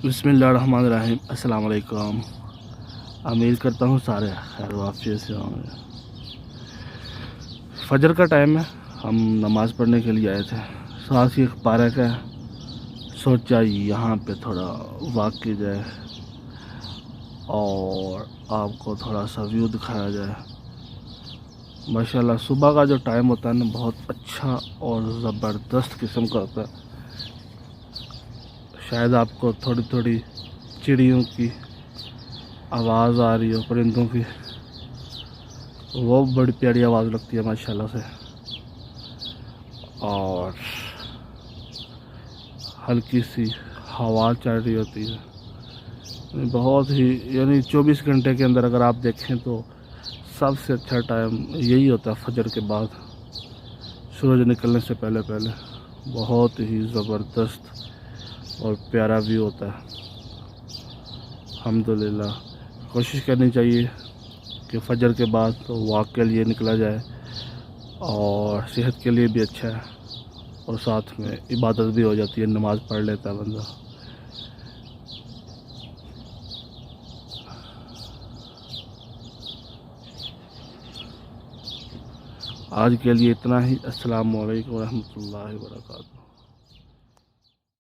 बिस्मिल्लाहिर्रहमानिर्रहीम। अस्सलाम वालेकुम। उम्मीद करता हूँ सारे खैर वाफियत से होंगे। फजर का टाइम है, हम नमाज़ पढ़ने के लिए आए थे। साथ ही एक पार्क है, सोचा यहाँ पे थोड़ा वॉक की जाए और आपको थोड़ा सा व्यू दिखाया जाए। माशाल्लाह सुबह का जो टाइम होता है ना, बहुत अच्छा और ज़बरदस्त किस्म का होता है। शायद आपको थोड़ी थोड़ी चिड़ियों की आवाज़ आ रही हो, परिंदों की, वो बड़ी प्यारी आवाज़ लगती है माशाल्लाह से। और हल्की सी हवा चल रही होती है। बहुत ही यानी 24 घंटे के अंदर अगर आप देखें तो सबसे अच्छा टाइम यही होता है, फजर के बाद, सूरज निकलने से पहले पहले। बहुत ही ज़बरदस्त और प्यारा व्यू होता है। अल्हम्दुलिल्लाह, कोशिश करनी चाहिए कि फ़जर के बाद तो वॉक के लिए निकला जाए, और सेहत के लिए भी अच्छा है और साथ में इबादत भी हो जाती है, नमाज़ पढ़ लेता है बंदा। आज के लिए इतना ही। अस्सलाम वालेकुम रहमतुल्लाहि व बरकातहू।